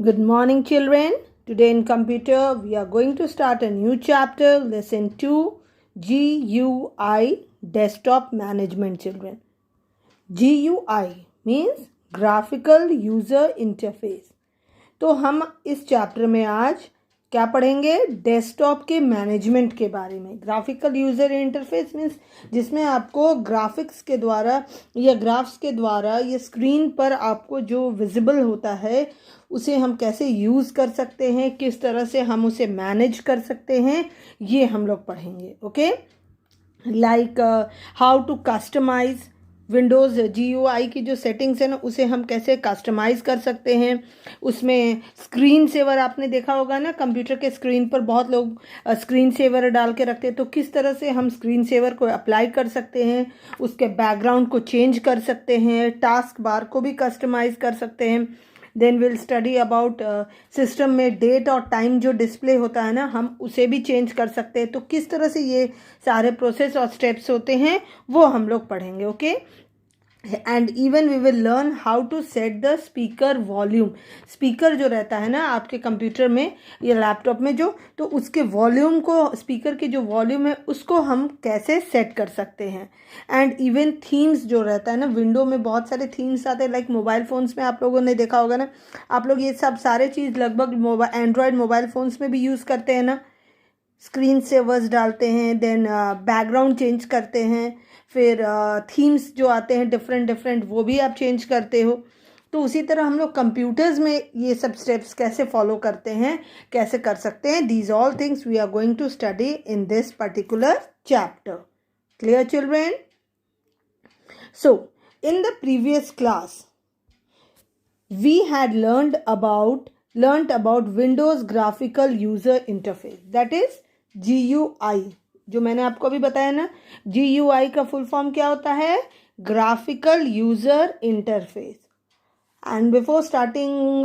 Good morning, children. Today in computer, we are going to start a new chapter, lesson 2, GUI, desktop management, children. GUI means graphical user interface. तो हम इस chapter में आज क्या पढ़ेंगे? Desktop के management के बारे में. ग्राफिकल यूज़र इंटरफेस मीन्स जिसमें आपको ग्राफिक्स के द्वारा या ग्राफ्स के द्वारा या स्क्रीन पर आपको जो विजिबल होता है उसे हम कैसे यूज़ कर सकते हैं, किस तरह से हम उसे मैनेज कर सकते हैं, ये हम लोग पढ़ेंगे. Okay, like how to customize Windows GUI की जो सेटिंग्स है ना उसे हम कैसे कस्टमाइज़ कर सकते हैं. उसमें स्क्रीन सेवर आपने देखा होगा ना, कंप्यूटर के स्क्रीन पर बहुत लोग स्क्रीन सेवर डाल के रखते हैं. तो किस तरह से हम स्क्रीन सेवर को अप्लाई कर सकते हैं, उसके बैकग्राउंड को चेंज कर सकते हैं, टास्क बार को भी कस्टमाइज़ कर सकते हैं. Then will study about system में डेट और टाइम जो डिस्प्ले होता है ना, हम उसे भी चेंज कर सकते हैं. तो किस तरह से ये सारे प्रोसेस और स्टेप्स होते हैं वो हम लोग पढ़ेंगे. Okay, and even we will learn how to set the speaker volume. Speaker जो रहता है ना आपके कंप्यूटर में या लैपटॉप में जो, तो उसके वॉल्यूम को, स्पीकर की जो वॉल्यूम है उसको हम कैसे सेट कर सकते हैं. एंड इवन थीम्स जो रहता है ना, विंडो में बहुत सारे थीम्स आते हैं. लाइक मोबाइल फ़ोन्स में आप लोगों ने देखा होगा ना, आप लोग ये सब सारे चीज़ लगभग एंड्रॉयड मोबाइल फ़ोन्स में भी यूज़ करते हैं ना. स्क्रीन सेवर्स डालते हैं, देन बैकग्राउंड चेंज करते हैं, फिर थीम्स जो आते हैं डिफरेंट वो भी आप चेंज करते हो. तो उसी तरह हम लोग कंप्यूटर्स में ये सब स्टेप्स कैसे फॉलो करते हैं, कैसे कर सकते हैं, these all things we are going to study in this particular chapter. Clear children? So in the previous class we had learned about Windows graphical user interface, that is GUI. जो मैंने आपको अभी बताया ना, GUI का full form क्या होता है? Graphical user interface. And before starting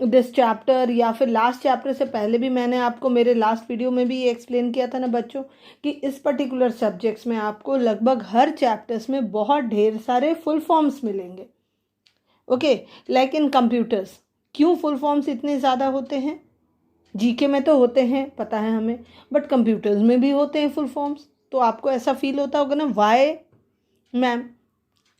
this chapter या फिर लास्ट चैप्टर से पहले भी मैंने आपको मेरे लास्ट वीडियो में भी एक्सप्लेन किया था ना बच्चों, कि इस पर्टिकुलर सब्जेक्ट्स में आपको लगभग हर चैप्टर्स में बहुत ढेर सारे फुल फॉर्म्स मिलेंगे. Okay, like in computers. क्यों फुल फॉर्म्स इतने ज़्यादा होते हैं? जीके में तो होते हैं, पता है हमें, बट कंप्यूटर्स में भी होते हैं फुल फॉर्म्स. तो आपको ऐसा फील होता होगा ना, वाई मैम?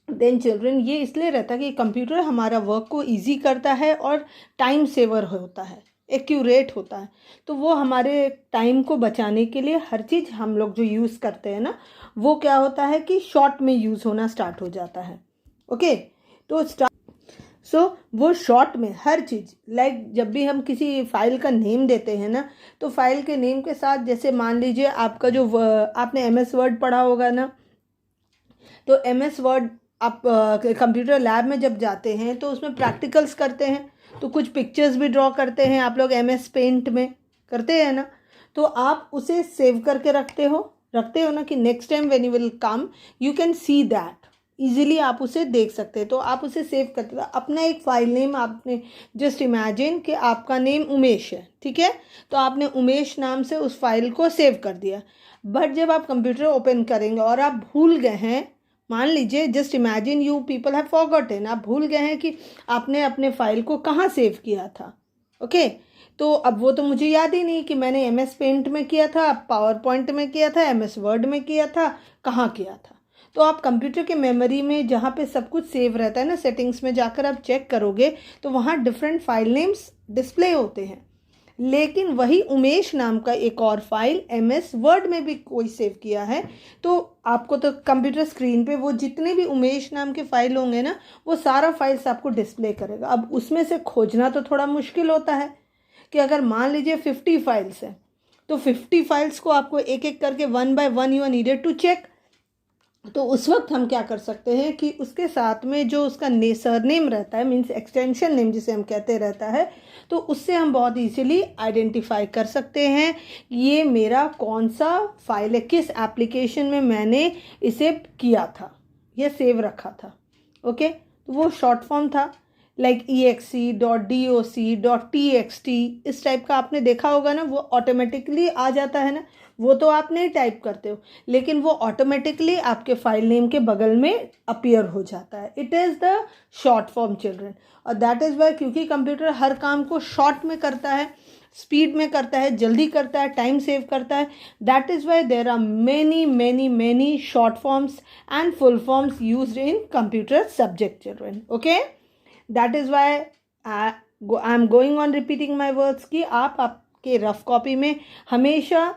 देन चिल्ड्रन, ये इसलिए रहता है कि कंप्यूटर हमारा वर्क को इजी करता है और टाइम सेवर होता है, एक्यूरेट होता है. तो वो हमारे टाइम को बचाने के लिए हर चीज़ हम लोग जो यूज़ करते हैं ना, वो क्या होता है कि शॉर्ट में यूज़ होना स्टार्ट हो जाता है. ओके, तो वो शॉर्ट में हर चीज़, लाइक जब भी हम किसी फाइल का नेम देते हैं ना, तो फाइल के नेम के साथ, जैसे मान लीजिए आपका जो आपने MS वर्ड पढ़ा होगा ना, तो MS वर्ड आप कंप्यूटर लैब में जब जाते हैं तो उसमें प्रैक्टिकल्स करते हैं, तो कुछ पिक्चर्स भी ड्रॉ करते हैं आप लोग MS पेंट में, करते हैं ना. तो आप उसे सेव करके रखते हो ना, कि next time when you will come you can see that easily, आप उसे देख सकते हैं. तो आप उसे सेव करते हो अपना एक फ़ाइल नेम. आपने जस्ट इमेजिन कि आपका नेम उमेश है, ठीक है, तो आपने उमेश नाम से उस फाइल को सेव कर दिया. बट जब आप कंप्यूटर ओपन करेंगे और आप भूल गए हैं, मान लीजिए, just imagine you people have forgotten, आप भूल गए हैं कि आपने अपने फाइल को कहाँ सेव किया था. ओके, तो अब वो तो मुझे याद ही नहीं कि मैंने MS पेंट में किया था, पावर पॉइंट में किया था, MS वर्ड में किया था, कहाँ किया था. तो आप कंप्यूटर के मेमोरी में जहाँ पे सब कुछ सेव रहता है ना, सेटिंग्स में जाकर आप चेक करोगे तो वहाँ डिफरेंट फाइल नेम्स डिस्प्ले होते हैं. लेकिन वही उमेश नाम का एक और फाइल MS वर्ड में भी कोई सेव किया है, तो आपको तो कंप्यूटर स्क्रीन पे वो जितने भी उमेश नाम के फाइल होंगे ना, वो सारा फाइल्स आपको डिस्प्ले करेगा. अब उसमें से खोजना तो थोड़ा मुश्किल होता है कि अगर मान लीजिए 50 फाइल्स हैं, तो 50 फाइल्स को आपको एक एक करके 1 by 1 you are needed to check. तो उस वक्त हम क्या कर सकते हैं कि उसके साथ में जो उसका सरनेम रहता है, मीन्स एक्सटेंशन नेम जिसे हम कहते रहता है, तो उससे हम बहुत इजीली आइडेंटिफाई कर सकते हैं ये मेरा कौन सा फाइल है, किस एप्लीकेशन में मैंने इसे किया था या सेव रखा था. ओके, तो वो शॉर्ट फॉर्म था. लाइक exe.doc.txt इस टाइप का आपने देखा होगा ना, वो ऑटोमेटिकली आ जाता है ना, वो तो आप नहीं टाइप करते हो, लेकिन वो ऑटोमेटिकली आपके फाइल नेम के बगल में अपीयर हो जाता है. It is the short form children. और दैट इज़ वाई, क्योंकि कंप्यूटर हर काम को शॉर्ट में करता है, स्पीड में करता है, जल्दी करता है, टाइम सेव करता है. That is why there are many many many short forms and full forms used in computer subject children. Okay, that is why I am going on repeating my words कि आप आपके rough copy में हमेशा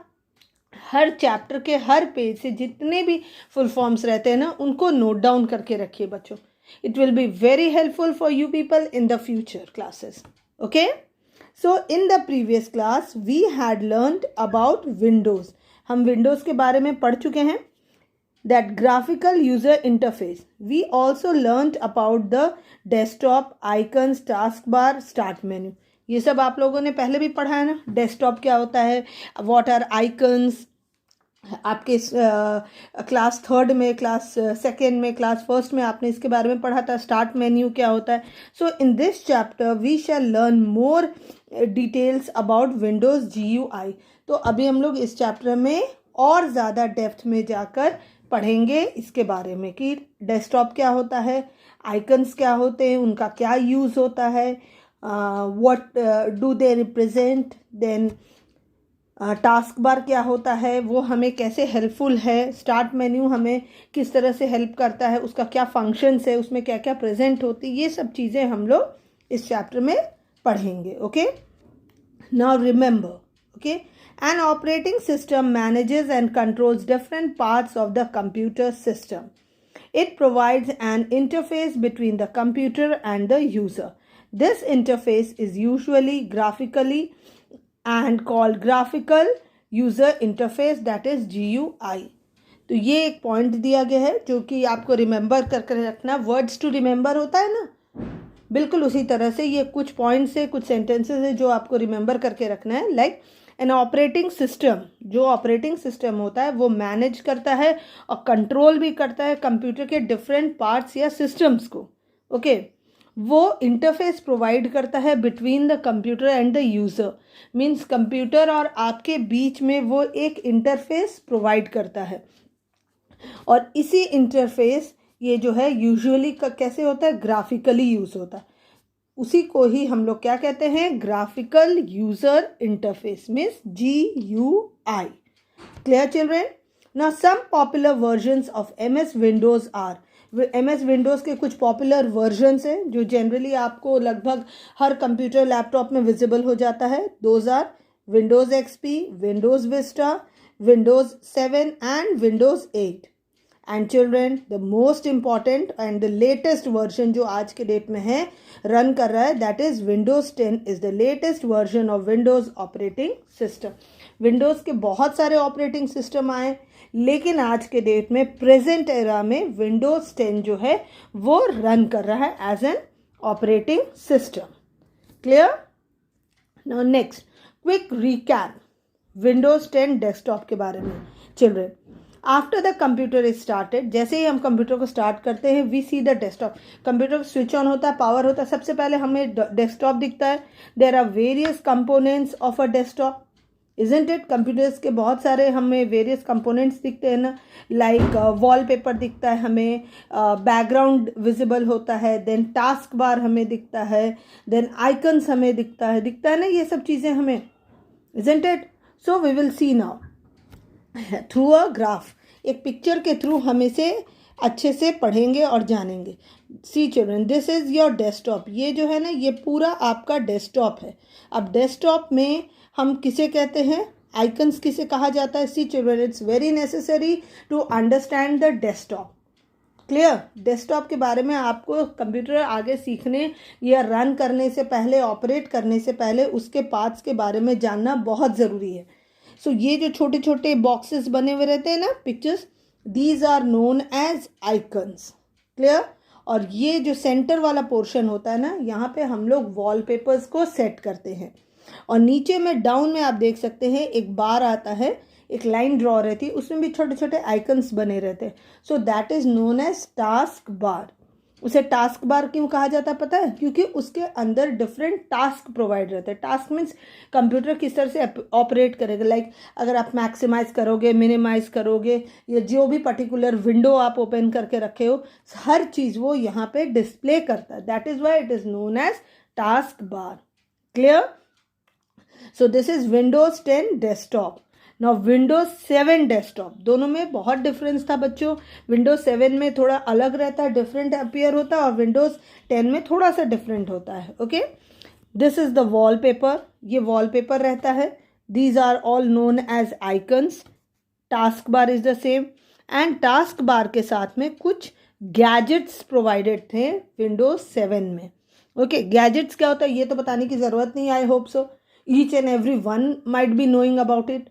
हर chapter के हर page से जितने भी full forms रहते हैं ना, उनको नोट डाउन करके रखिए बच्चों. It will be very helpful for you people in the future classes. Okay, so in the previous class we had learned about Windows. हम विंडोज़ के बारे में पढ़ चुके हैं. that graphical user interface. We also learned about the desktop, icons, taskbar, start menu. ये सब आप लोगों ने पहले भी पढ़ा है ना. डेस्कटॉप क्या होता है, व्हाट आर आइकन्स, आपके क्लास थर्ड में, क्लास सेकेंड में, क्लास फर्स्ट में आपने इसके बारे में पढ़ा था. स्टार्ट मेन्यू क्या होता है. So in this chapter we shall learn more details about Windows GUI. तो अभी हम लोग इस चैप्टर में और ज़्यादा डेप्थ में जाकर पढ़ेंगे इसके बारे में कि डेस्कटॉप क्या होता है, आइकन्स क्या होते हैं, उनका क्या यूज़ होता है, what do they represent, then task bar क्या होता है, वो हमें कैसे हेल्पफुल है, स्टार्ट मेन्यू हमें किस तरह से हेल्प करता है, उसका क्या फंक्शंस है, उसमें क्या क्या प्रेजेंट होती है, ये सब चीज़ें हम लोग इस चैप्टर में पढ़ेंगे. Okay, now remember, okay, an operating system manages and controls different parts of the computer system. It provides an interface between the computer and the user. This interface is usually graphically and called graphical user interface, that is GUI. तो ये एक point दिया गया है जो कि आपको remember करके रखना. वर्ड्स टू रिमेंबर होता है ना, बिल्कुल उसी तरह से ये कुछ पॉइंट्स है, कुछ सेंटेंसेस है जो आपको रिमेंबर करके रखना है. लाइक एन ऑपरेटिंग सिस्टम, जो ऑपरेटिंग सिस्टम होता है वो मैनेज करता है और कंट्रोल भी करता है कंप्यूटर के डिफरेंट पार्ट्स या सिस्टम्स को. ओके, वो इंटरफेस प्रोवाइड करता है between the computer and the user. Means computer और आपके बीच में वो एक इंटरफेस प्रोवाइड करता है. और इसी इंटरफेस ये जो है यूजुअली कैसे होता है, ग्राफिकली यूज़ होता है. उसी को ही हम लोग क्या कहते हैं, graphical user interface, means GUI. Clear children. Now some popular versions of MS Windows are. MS Windows के कुछ पॉपुलर वर्जन्स हैं जो जनरली आपको लगभग हर कंप्यूटर लैपटॉप में विजिबल हो जाता है. Those are Windows XP, Windows Vista, Windows 7 and Windows 8. And children, the most important and the latest version जो आज के डेट में है, रन कर रहा है, that is Windows 10 is the latest version of Windows operating system. Windows के बहुत सारे ऑपरेटिंग सिस्टम आए, लेकिन आज के डेट में प्रेजेंट एरा में विंडोज़ 10 जो है वो रन कर रहा है as an operating system. Clear. Now next quick recap Windows 10 desktop के बारे में. Children, after the computer is started, जैसे ही हम कंप्यूटर को स्टार्ट करते हैं, we see the desktop. Computer switch on होता है, पावर होता है, सबसे पहले हमें डेस्कटॉप दिखता है. There are various components of a desktop, isn't it. Computers के बहुत सारे हमें वेरियस कंपोनेंट्स दिखते हैं ना. लाइक वॉलपेपर दिखता है हमें, बैकग्राउंड विजिबल होता है, देन टास्क बार हमें दिखता है, देन आइकन्स हमें दिखता है ना, ये सब चीज़ें हमें, isn't it. So we will see now through a graph. एक पिक्चर के थ्रू हम इसे अच्छे से पढ़ेंगे और जानेंगे. See children, this is your desktop. ये जो है ना, ये पूरा आपका डेस्कटॉप है. अब डेस्कटॉप में हम किसे कहते हैं, आइकन्स किसे कहा जाता है. See children, it's very necessary to understand the desktop. Clear. Desktop के बारे में आपको कंप्यूटर आगे सीखने या रन करने से पहले, ऑपरेट करने से पहले उसके पार्ट्स के बारे में जानना बहुत ज़रूरी है. सो ये जो छोटे छोटे बॉक्सेस बने हुए रहते हैं ना, pictures, these are known as icons. Clear. और ये जो सेंटर वाला पोर्शन होता है ना, यहाँ पे हम लोग वॉलपेपर्स को सेट करते हैं. और नीचे में डाउन में आप देख सकते हैं एक बार आता है, एक लाइन ड्रॉ रहती है, उसमें भी छोटे छोटे आइकन्स बने रहते हैं. So that is known as task bar. उसे टास्क बार क्यों कहा जाता है पता है? क्योंकि उसके अंदर डिफरेंट टास्क प्रोवाइड रहते हैं। टास्क मीन्स कंप्यूटर किस तरह से ऑपरेट करेगा, लाइक अगर आप मैक्सिमाइज करोगे, मिनिमाइज करोगे, या जो भी पर्टिकुलर विंडो आप ओपन करके रखे हो, हर चीज़ वो यहाँ पे डिस्प्ले करता है। That is why it is known as task bar. Clear? So this is Windows 10 desktop. Now Windows 7 desktop, दोनों में बहुत डिफरेंस था बच्चों। विंडोज 7 में थोड़ा अलग रहता है, डिफरेंट अपीयर होता है, और विंडोज 10 में थोड़ा सा डिफरेंट होता है। Okay, this is the wallpaper, ये वॉलपेपर रहता है। These are all known as icons. Task bar is the same, and task bar के साथ में कुछ गैजेट्स प्रोवाइडेड थे विंडोज 7 में। ओके, गैजेट्स क्या होता है ये तो बताने की ज़रूरत नहीं, I hope so each and every one might be knowing about it,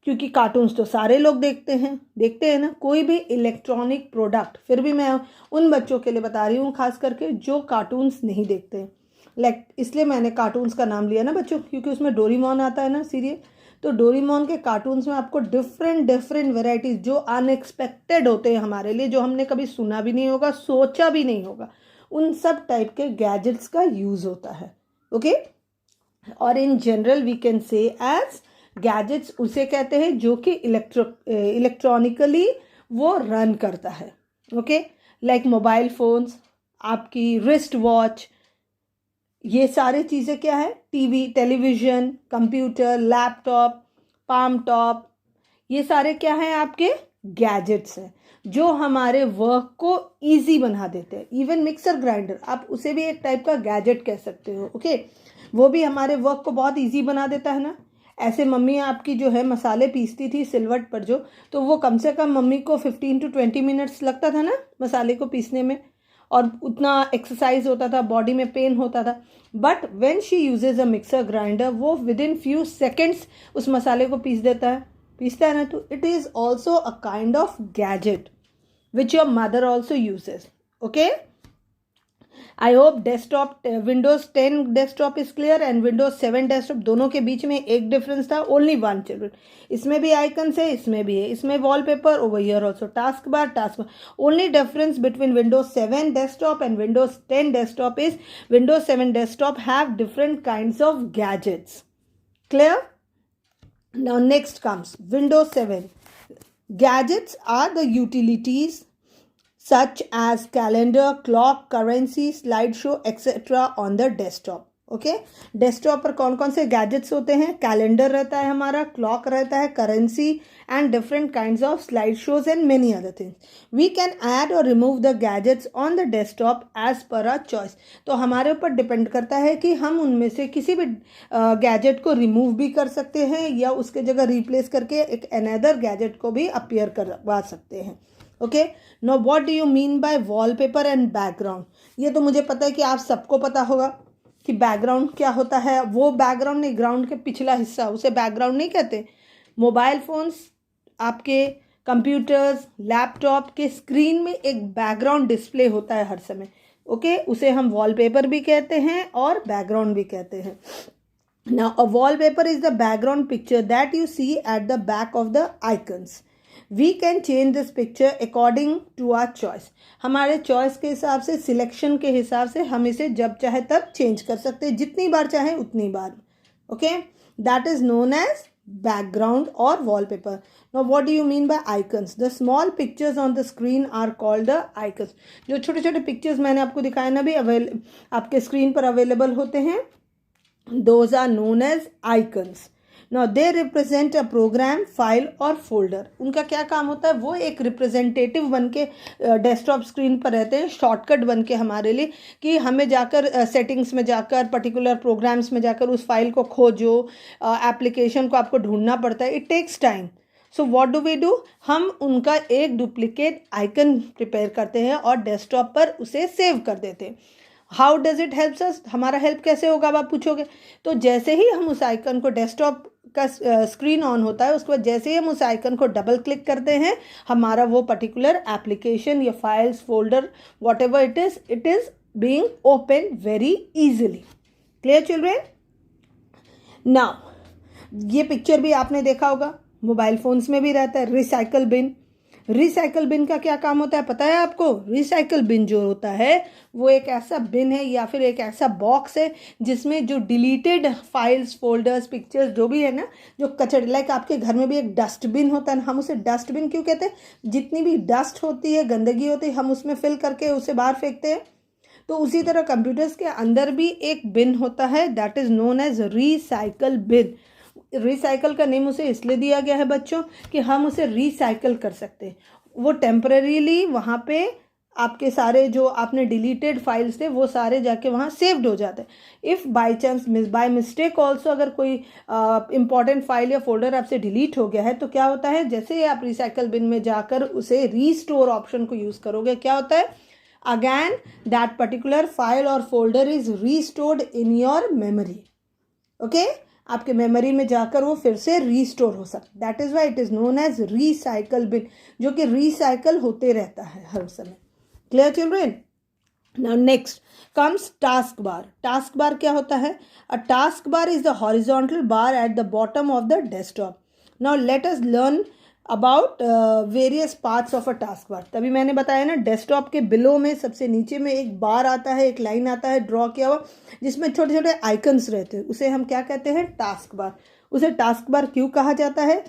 क्योंकि कार्टून्स तो सारे लोग देखते हैं ना, कोई भी इलेक्ट्रॉनिक प्रोडक्ट। फिर भी मैं उन बच्चों के लिए बता रही हूँ खास करके जो कार्टून्स नहीं देखते हैं, लाइक इसलिए मैंने कार्टून्स का नाम लिया ना बच्चों, क्योंकि उसमें डोरेमोन आता है ना सीरियल, तो डोरेमोन के कार्टून्स में आपको डिफरेंट वेराइटीज़ जो अनएक्सपेक्टेड होते हैं हमारे लिए, जो हमने कभी सुना भी नहीं होगा, सोचा भी नहीं होगा, उन सब टाइप के गैजेट्स का यूज़ होता है। ओके, और in general we can say as gadgets उसे कहते हैं जो कि इलेक्ट्रॉनिकली वो रन करता है। ओके, लाइक मोबाइल फोन्स, आपकी रिस्ट वॉच, ये सारे चीज़ें क्या है? TV, television, computer, laptop, palm top, ये सारे क्या हैं? आपके गैजेट्स हैं जो हमारे वर्क को इजी बना देते हैं। इवन मिक्सर ग्राइंडर, आप उसे भी एक टाइप का गैजेट कह सकते हो। ओके, वो भी हमारे वर्क को बहुत इजी बना देता है ना। ऐसे मम्मी आपकी जो है मसाले पीसती थी सिलवट पर जो, तो वो कम से कम मम्मी को 15 to 20 मिनट्स लगता था ना मसाले को पीसने में, और उतना एक्सरसाइज होता था, बॉडी में पेन होता था। But when she uses a mixer grinder, वो विद इन फ्यू सेकेंड्स उस मसाले को पीसता है ना। तो it is also a kind of gadget which your mother also uses. Okay, I hope desktop Windows 10 desktop is clear and Windows 7 desktop, दोनों के बीच में एक डिफरेंस था, ओनली वन चिल्ड्रन। इसमें भी आइकन्स है, इसमें भी है, इसमें wallpaper, over here also task bar. Only difference between Windows 7 desktop and Windows 10 desktop is Windows 7 desktop have different kinds of gadgets. Clear? Now next comes Windows 7. Gadgets are the utilities such as calendar, clock, currency, slideshow, etc. on the desktop. Okay, desktop पर कौन कौन से gadgets होते हैं? Calendar रहता है हमारा, clock रहता है, currency, and different kinds of slide shows and many other things. We can add और remove the gadgets on the desktop as per our choice. तो हमारे ऊपर डिपेंड करता है कि हम उनमें से किसी भी गैजेट को रिमूव भी कर सकते हैं या उसके जगह रिप्लेस करके एक अनदर गैजेट को भी अपीयर करवा सकते हैं। Okay, know what do you mean bye wallpaper and background? ये तो मुझे पता है कि आप सबको पता होगा कि बैकग्राउंड क्या होता है। वो बैकग्राउंड नहीं, ग्राउंड के पिछला हिस्सा, उसे बैकग्राउंड नहीं कहते। मोबाइल फोन्स, आपके कंप्यूटर्स, लैपटॉप के स्क्रीन में एक बैकग्राउंड डिस्प्ले होता है हर समय। ओके, उसे हम वॉलपेपर भी कहते हैं और बैकग्राउंड भी कहते हैं। Now a wallpaper is the background picture that you see at the back of the icons. We can change this picture according to our choice. हमारे चॉइस के हिसाब से, सिलेक्शन के हिसाब से हम इसे जब चाहे तब चेंज कर सकते हैं, जितनी बार चाहे उतनी बार। Okay, that is known as background or wallpaper. Now what do you mean by icons? The small pictures on the screen are called the icons. जो छोटे छोटे पिक्चर्स मैंने आपको दिखाए ना भी आपके स्क्रीन पर अवेलेबल होते हैं, those are known as icons. Now they represent a program, file और folder. उनका क्या काम होता है? वो एक रिप्रेजेंटेटिव बन के डेस्कटॉप स्क्रीन पर रहते हैं, शॉर्टकट बन के हमारे लिए, कि हमें जाकर सेटिंग्स में जाकर, पर्टिकुलर प्रोग्राम्स में जाकर उस फाइल को खोजो, एप्लीकेशन को आपको ढूंढना पड़ता है, it takes time. So what do we do? हम उनका एक डुप्लीकेट आइकन प्रिपेयर करते हैं और डेस्कटॉप पर उसे सेव कर देते हैं। How does it helps us? हमारा हेल्प कैसे होगा आप पूछोगे? तो जैसे ही हम उस आइकन को, डेस्कटॉप का स्क्रीन ऑन होता है, उसके बाद जैसे ही हम उस आइकन को डबल क्लिक करते हैं, हमारा वो पर्टिकुलर एप्लीकेशन या files, folder, what ever it is being open very easily. Clear children? Now ये पिक्चर भी आपने देखा होगा, मोबाइल फोन्स में भी रहता है, रिसाइकल बिन। रिसाइकल बिन का क्या काम होता है पता है आपको? रिसाइकल बिन जो होता है वो एक ऐसा बिन है या फिर एक ऐसा बॉक्स है जिसमें जो डिलीटेड फाइल्स, फोल्डर्स, पिक्चर्स जो भी है ना, जो कचरे, लाइक आपके घर में भी एक डस्टबिन होता है ना, हम उसे डस्टबिन क्यों कहते हैं? जितनी भी डस्ट होती है, गंदगी होती है, हम उसमें फिल करके उसे बाहर फेंकते हैं। तो उसी तरह कंप्यूटर्स के अंदर भी एक बिन होता है, that is known as recycle bin. Recycle का नेम उसे इसलिए दिया गया है बच्चों कि हम उसे रिसाइकल कर सकते हैं। वो टेम्परेरीली वहाँ पे आपके सारे जो आपने डिलीटेड फाइल्स थे वो सारे जाके वहाँ सेव्ड हो जाते हैं। If by chance by mistake also अगर कोई इंपॉर्टेंट फाइल या फोल्डर आपसे डिलीट हो गया है तो क्या होता है, जैसे ही आप रिसाइकल बिन में जाकर उसे रीस्टोर ऑप्शन को यूज़ करोगे, क्या होता है, अगैन दैट पर्टिकुलर फाइल और folder is restored in your memory. Okay, आपके मेमोरी में जाकर वो फिर से रीस्टोर हो सकता। That is why it is known as recycle bin, जो कि रिसाइकल होते रहता है हर समय। Clear children? Now next comes task bar. Task bar क्या होता है? A task bar is the horizontal bar at the bottom of the desktop. Now let us learn about various parts of a task बार। तभी मैंने बताया ना, desktop के below में सबसे नीचे में एक बार आता है, एक लाइन आता है ड्रॉ किया हुआ, जिसमें छोटे छोटे आइकन्स रहते हैं, उसे हम क्या कहते हैं? Task bar. उसे टास्क बार क्यों कहा जाता है?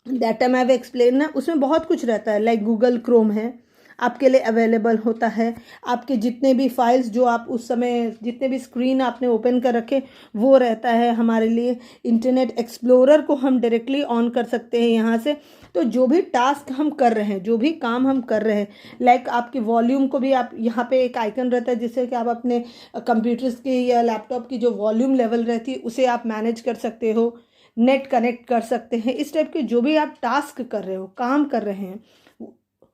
That time I have explain ना, उसमें बहुत कुछ रहता है, लाइक गूगल क्रोम है आपके लिए अवेलेबल होता है, आपके जितने भी फाइल्स जो आप उस समय जितने भी स्क्रीन आपने ओपन कर रखे वो रहता है हमारे लिए। इंटरनेट एक्सप्लोरर को हम डायरेक्टली ऑन कर सकते हैं यहाँ से। तो जो भी टास्क हम कर रहे हैं, जो भी काम हम कर रहे हैं, लाइक आपके वॉल्यूम को भी आप यहाँ पे एक आइकन रहता है जिससे कि आप अपने कंप्यूटर्स की या लैपटॉप की जो वॉल्यूम लेवल रहती है उसे आप मैनेज कर सकते हो, नेट कनेक्ट कर सकते हैं। इस टाइप के जो भी आप टास्क कर रहे हो, काम कर रहे हैं,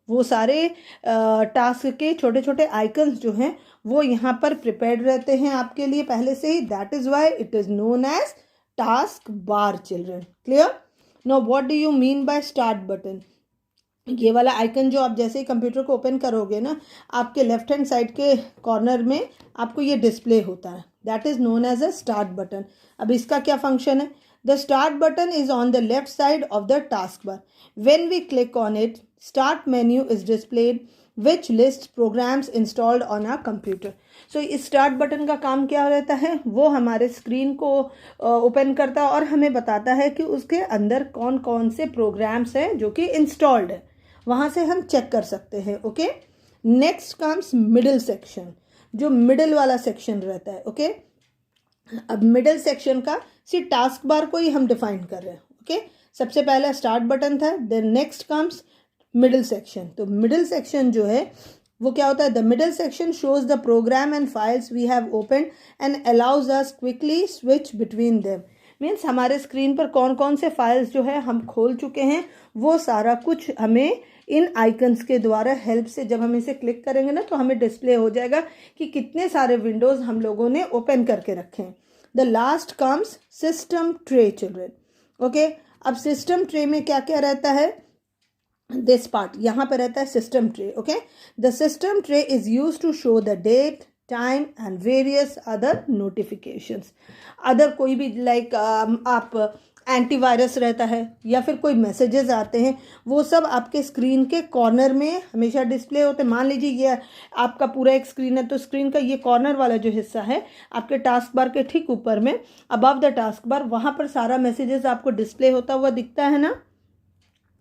वो सारे टास्क के छोटे छोटे आइकन्स जो हैं वो यहाँ पर प्रिपेयर्ड रहते हैं आपके लिए पहले से ही। That is why it is known as task bar children. Clear? Now what do you mean by start button? ये वाला आइकन जो आप जैसे ही कंप्यूटर को ओपन करोगे ना, आपके लेफ्ट हैंड साइड के कॉर्नर में आपको ये डिस्प्ले होता है, that is known as a start button. अब इसका क्या फंक्शन है? The start button is on the left side of the taskbar. When we click on it, start menu is displayed which lists programs installed on our computer. So इस start button का काम क्या रहता है? वो हमारे screen को open करता है और हमें बताता है कि उसके अंदर कौन कौन से प्रोग्राम्स हैं जो कि इंस्टॉल्ड है, वहाँ से हम चेक कर सकते हैं। Okay, next comes middle section, जो मिडिल वाला सेक्शन रहता है। ओके, अब मिडिल सेक्शन का सिर्फ टास्क बार को ही हम डिफाइन कर रहे हैं। ओके, सबसे पहला स्टार्ट बटन था, then next comes middle section. तो मिडिल सेक्शन जो है वो क्या होता है? The middle section shows the program and files we have open and allows us quickly switch between them. Means हमारे स्क्रीन पर कौन कौन से फाइल्स जो है हम खोल चुके हैं, वो सारा कुछ हमें इन आइकन्स के द्वारा हेल्प से, जब हम इसे क्लिक करेंगे ना तो हमें डिस्प्ले हो जाएगा कि कितने सारे विंडोज हम लोगों ने ओपन करके रखे हैं। The last comes system tray children. Okay, अब सिस्टम ट्रे में क्या क्या रहता है? दिस पार्ट यहाँ पे रहता है system tray. Okay, the system tray is use to show the date, time and various other notifications. Other कोई भी लाइक आप एंटीवायरस रहता है या फिर कोई मैसेजेस आते हैं, वो सब आपके स्क्रीन के कॉर्नर में हमेशा डिस्प्ले होते हैं। मान लीजिए ये आपका पूरा एक स्क्रीन है, तो स्क्रीन का ये कॉर्नर वाला जो हिस्सा है आपके टास्क बार के ठीक ऊपर में, अबव द टास्क बार, वहाँ पर सारा मैसेजेस आपको डिस्प्ले होता हुआ दिखता है ना।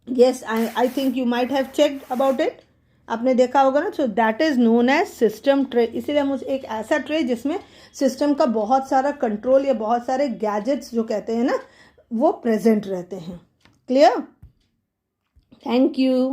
Yes, I think you might have checked about it, आपने देखा होगा ना। So that is known as system tray. इसीलिए हम उस एक ऐसा ट्रे जिसमें सिस्टम का बहुत सारा कंट्रोल या बहुत सारे गैजेट्स जो कहते हैं ना वो प्रेजेंट रहते हैं। क्लियर? Thank you.